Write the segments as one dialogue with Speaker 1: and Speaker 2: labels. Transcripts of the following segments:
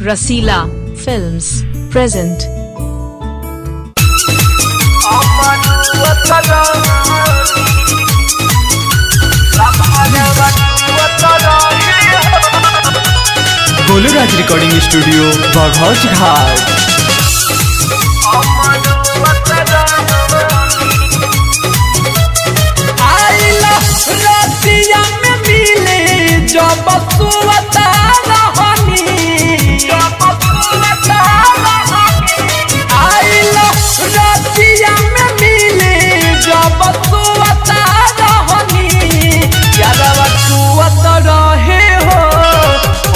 Speaker 1: Rasila Films present.
Speaker 2: Goluraj recording studio Baghauch Ghat.
Speaker 3: रतिया में मिले जब सुवता रहनी, आइला रतिया में मिले जब सुवता रहनी, यादवा सुवत रहे हो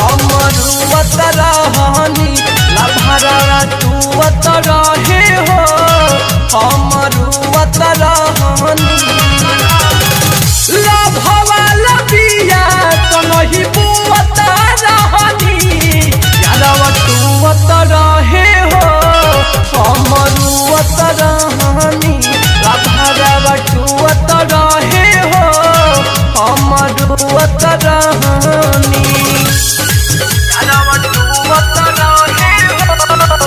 Speaker 3: अमरुवत रहनी, लभरा सुवत रहे हो अमरुवत रहनी, लभवाला बिया तो नहीं बुवता रहनी, यादवा तुवत रहे हो अमरुवत रहनी, लभरा तुवत रहे हो अमरुवत रहनी, यादवा तुवत रहे हो तुवत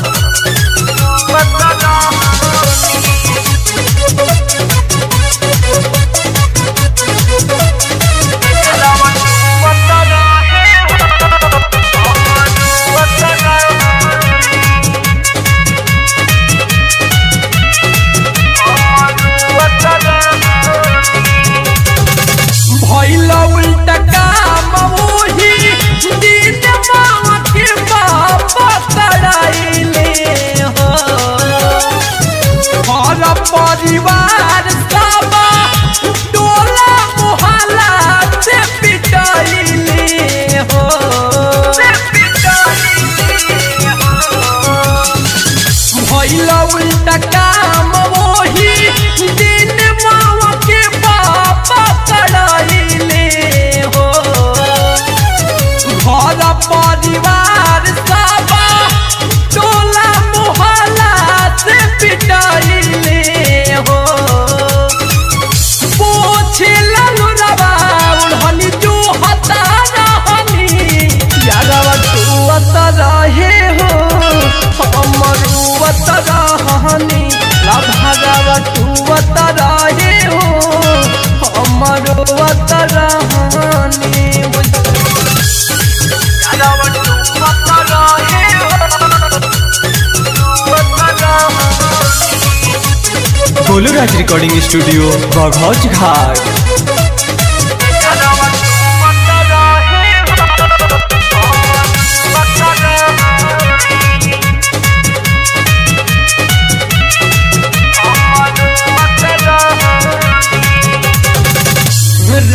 Speaker 3: भइला उल्टा काम वही दिन माँ के बाप तड़ाइले हो, घर परिवार सब टोला मोहल्ला से पिटाइले हो, भइला उल्टा काम वही दिन माँ के बाप तड़ाइले हो, घर परिवार सब टोला मोहल्ला से पिटाइले हो, पोछे ललुरवा उड़हनी जो हता रहनी, यादवा तुवत रहे हो अमरुवत रहनी, लभरा तुवत रहे हो अमरुवत रहनी, यादवा तुवत रहे हो तुवत रहनी।
Speaker 2: गोलूराज रिकॉर्डिंग स्टूडियो बघौच घाट।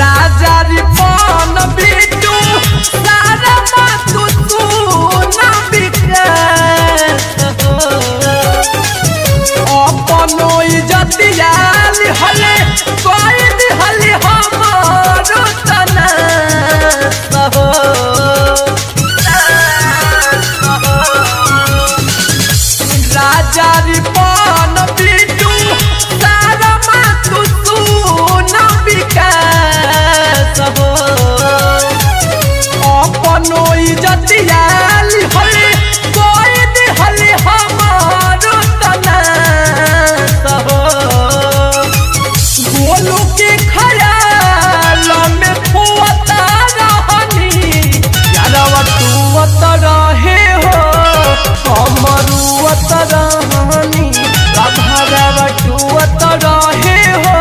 Speaker 3: राजा रिपन बिटू सारा मातु तू ना बिकास हो, अपनो इज्जतिया लिहले कोई दिहले हमारो तनास हो, राजा रिपन बिटू सारा मातु तू ना बिकास हो, अपनो इज्जतिया लिहले कोई दिहले हमारो तनास हो, गोलू के खयाल में फुवता रहनी, यादवा तुवत रहे हो अमरुवत रहनी, लभरा तुवत रहे हो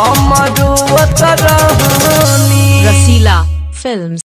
Speaker 3: अमरुवत रहनी।
Speaker 1: Rasila Films.